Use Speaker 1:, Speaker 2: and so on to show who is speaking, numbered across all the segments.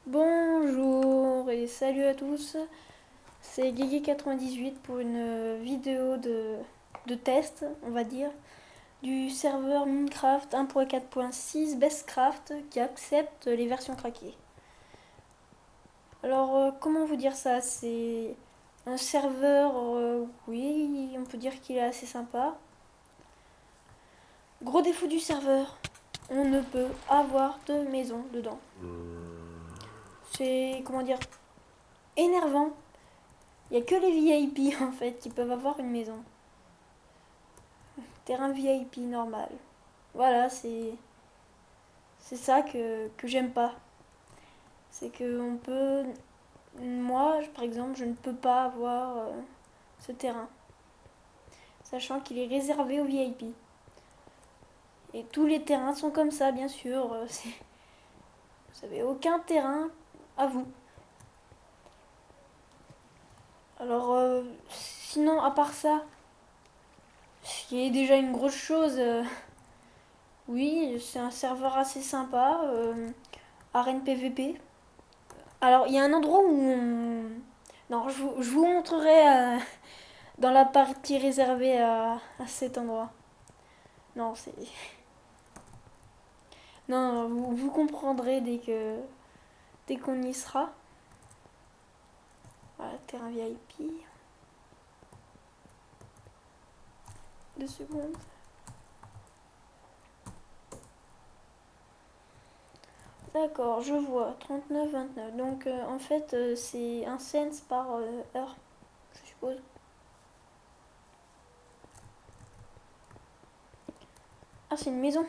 Speaker 1: Bonjour et salut à tous, c'est Guigui98 pour une vidéo de test, on va dire, du serveur Minecraft 1.4.6 Bestcraft qui accepte les versions craquées. Alors, comment vous dire ça? C'est un serveur, oui, on peut dire qu'il est assez sympa. Gros défaut du serveur, on ne peut avoir de maison dedans. C'est, comment dire, énervant. Il n'y a que les VIP en fait qui peuvent avoir une maison. Terrain VIP normal. Voilà, c'est ça que j'aime pas. C'est que on peut moi par exemple, je ne peux pas avoir ce terrain, sachant qu'il est réservé aux VIP. Et tous les terrains sont comme ça, bien sûr. Vous n'avez aucun terrain à vous. Alors, sinon, à part ça, ce qui est déjà une grosse chose, oui, c'est un serveur assez sympa. Arène PVP. Alors, il y a un endroit où Non, je vous montrerai dans la partie réservée à cet endroit. Non, c'est... Non, vous comprendrez dès qu'on y sera. Voilà, terrain VIP. 2 secondes. D'accord, je vois. 39,29. Donc, en fait, c'est un cent par heure, je suppose. Ah, c'est une maison.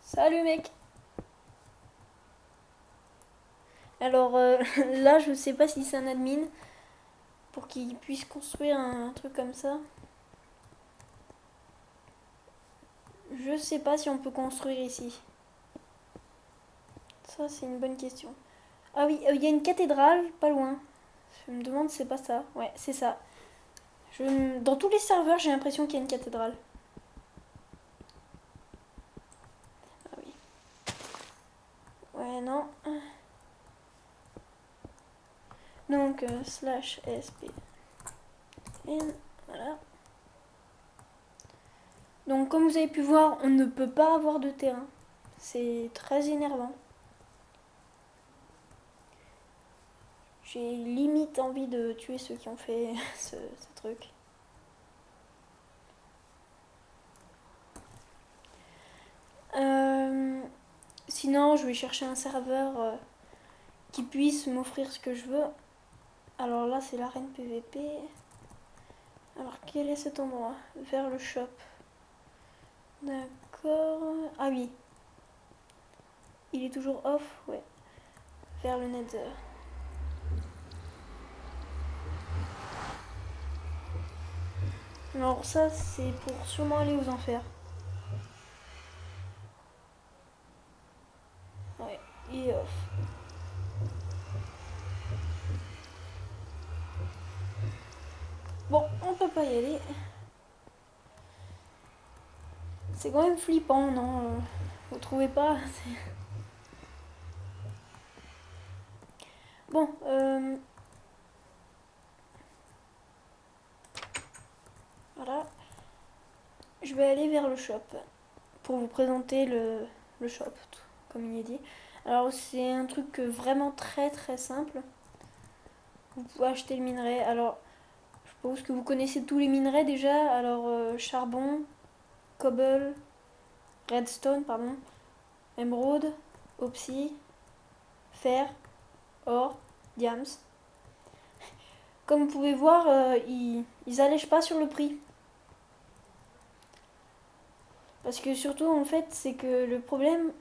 Speaker 1: Salut, mec. Alors, là, je sais pas si c'est un admin pour qu'il puisse construire un truc comme ça. Je sais pas si on peut construire ici. Ça, c'est une bonne question. Ah oui, il y a une cathédrale pas loin. Je me demande si c'est pas ça. Ouais, c'est ça. Dans tous les serveurs, j'ai l'impression qu'il y a une cathédrale. Ah oui. Ouais, non. Donc, slash sp. Voilà. Donc, comme vous avez pu voir, on ne peut pas avoir de terrain. C'est très énervant. J'ai limite envie de tuer ceux qui ont fait ce truc. Euh, Sinon, je vais chercher un serveur qui puisse m'offrir ce que je veux. Alors là, c'est l'arène PVP. Alors, quel est cet endroit? Vers le shop. D'accord. Ah oui. Il est toujours off? Ouais. Vers le nether. Alors ça, c'est pour sûrement aller aux enfers. Ouais, il est off. Bon, on peut pas y aller. C'est quand même flippant, non? Vous trouvez pas? Bon, voilà. Je vais aller vers le shop pour vous présenter le shop, comme il est dit. Alors c'est un truc vraiment très très simple. Vous pouvez acheter le minerai. Alors je suppose que vous connaissez tous les minerais déjà. Alors charbon, cobble, redstone, pardon, émeraude, opsie, fer, or, diams. Comme vous pouvez voir, ils allègent pas sur le prix. Parce que surtout en fait c'est que le problème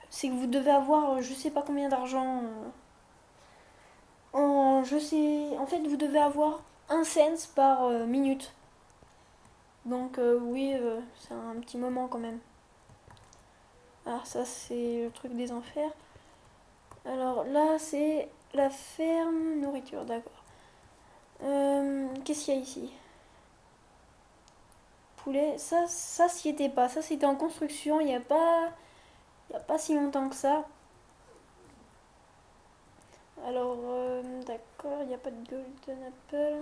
Speaker 1: c'est que vous devez avoir je sais pas combien d'argent je sais en fait vous devez avoir un cent par minute. Donc oui c'est un petit moment quand même. Alors ça c'est le truc des enfers. Alors là c'est la ferme nourriture, d'accord. Qu'est-ce qu'il y a ici? poulet, ça s'y était pas. Ça, c'était en construction, il y a pas si longtemps que ça. Alors, d'accord, il n'y a pas de golden apple.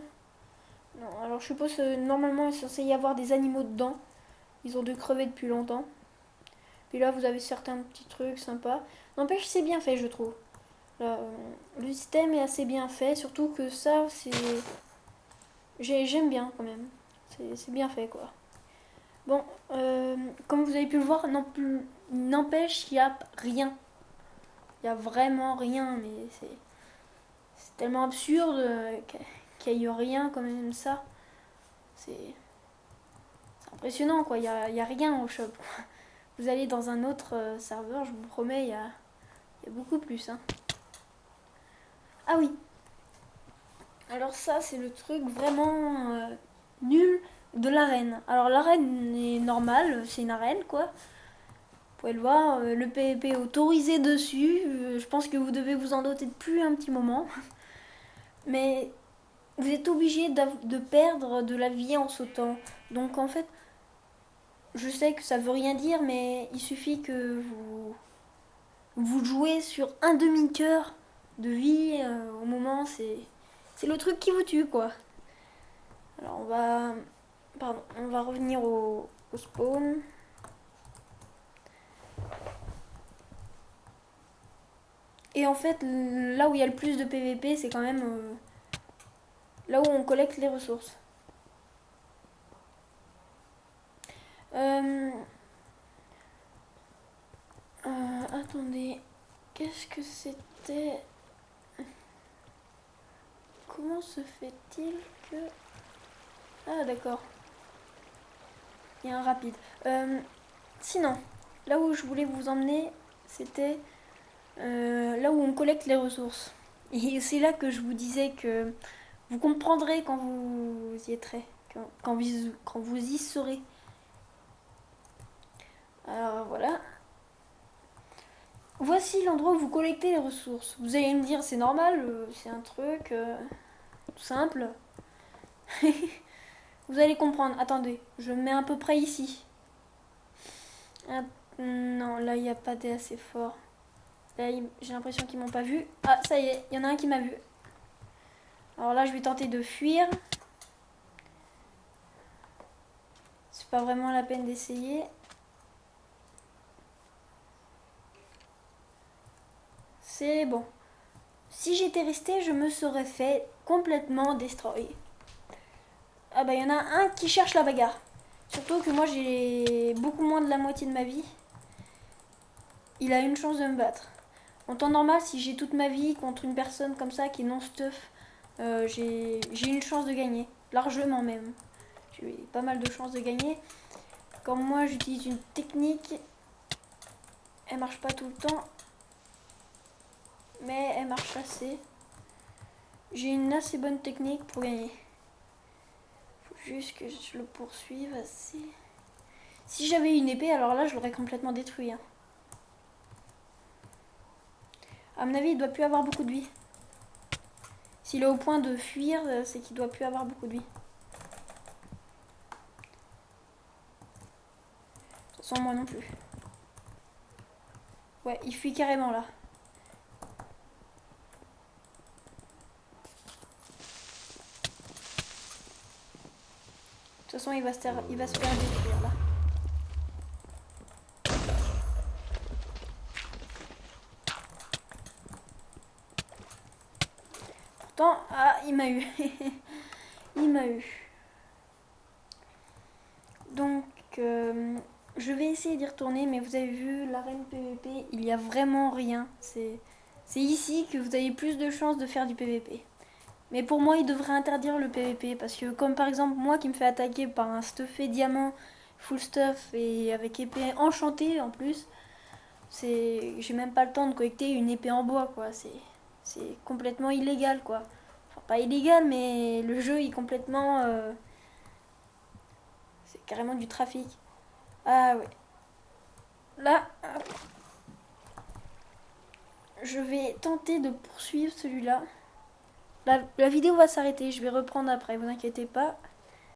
Speaker 1: Non, alors je suppose que normalement, il est censé y avoir des animaux dedans. Ils ont dû crever depuis longtemps. Puis là, vous avez certains petits trucs sympas. N'empêche, c'est bien fait, je trouve. Là, le système est assez bien fait, surtout que ça, c'est... J'aime bien quand même. C'est bien fait, quoi. Bon, comme vous avez pu le voir, n'empêche, il n'y a rien. Il n'y a vraiment rien, mais c'est tellement absurde qu'il n'y ait rien comme même ça. C'est impressionnant, quoi. Il y a rien au shop. Vous allez dans un autre serveur, je vous promets, il y a beaucoup plus. Hein. Ah oui. Alors ça, c'est le truc vraiment nul de l'arène. Alors l'arène est normale, c'est une arène, quoi. Vous pouvez le voir, le PvP autorisé dessus. Je pense que vous devez vous en doter depuis un petit moment. Mais vous êtes obligé de perdre de la vie en sautant. Donc en fait, je sais que ça veut rien dire, mais il suffit que vous jouez sur un demi-cœur de vie au moment, c'est le truc qui vous tue, quoi. Alors on va revenir au spawn. Et en fait, là où il y a le plus de PVP, c'est quand même là où on collecte les ressources. Euh, attendez, qu'est-ce que c'était? Comment se fait-il que... Ah d'accord, il y a un rapide. Sinon, là où je voulais vous emmener, c'était là où on collecte les ressources. Et c'est là que je vous disais que vous comprendrez quand vous y êtes, quand vous y serez. Alors voilà. Voici l'endroit où vous collectez les ressources. Vous allez me dire, c'est normal, c'est un truc tout simple. Vous allez comprendre. Attendez, je me mets à peu près ici. Ah, non, là, il n'y a pas des assez fort. Là, j'ai l'impression qu'ils m'ont pas vu. Ah, ça y est, il y en a un qui m'a vu. Alors là, je vais tenter de fuir. C'est pas vraiment la peine d'essayer. C'est bon. Si j'étais resté, je me serais fait complètement destroy. Ah bah il y en a un qui cherche la bagarre. Surtout que moi j'ai beaucoup moins de la moitié de ma vie. Il a une chance de me battre. En temps normal, si j'ai toute ma vie contre une personne comme ça qui est non stuff, j'ai une chance de gagner. Largement même. J'ai pas mal de chances de gagner. Comme moi j'utilise une technique, elle marche pas tout le temps. Mais elle marche assez. J'ai une assez bonne technique pour gagner. Faut juste que je le poursuive assez. Si j'avais une épée, alors là je l'aurais complètement détruit. Hein. À mon avis, il doit plus avoir beaucoup de vie. S'il est au point de fuir, c'est qu'il doit plus avoir beaucoup de vie. De toute façon, moi non plus. Ouais, il fuit carrément là. De toute façon, il va se faire détruire là. Pourtant, ah, il m'a eu. Il m'a eu. Donc, je vais essayer d'y retourner, mais vous avez vu, l'arène PVP, il n'y a vraiment rien. C'est ici que vous avez plus de chances de faire du PVP. Mais pour moi, il devrait interdire le PVP, parce que comme par exemple moi qui me fais attaquer par un stuffé diamant full stuff et avec épée enchantée en plus, j'ai même pas le temps de collecter une épée en bois, quoi. C'est complètement illégal, quoi. Enfin, pas illégal, mais le jeu est complètement... c'est carrément du trafic. Ah ouais. Là, je vais tenter de poursuivre celui-là. La vidéo va s'arrêter, je vais reprendre après, vous inquiétez pas.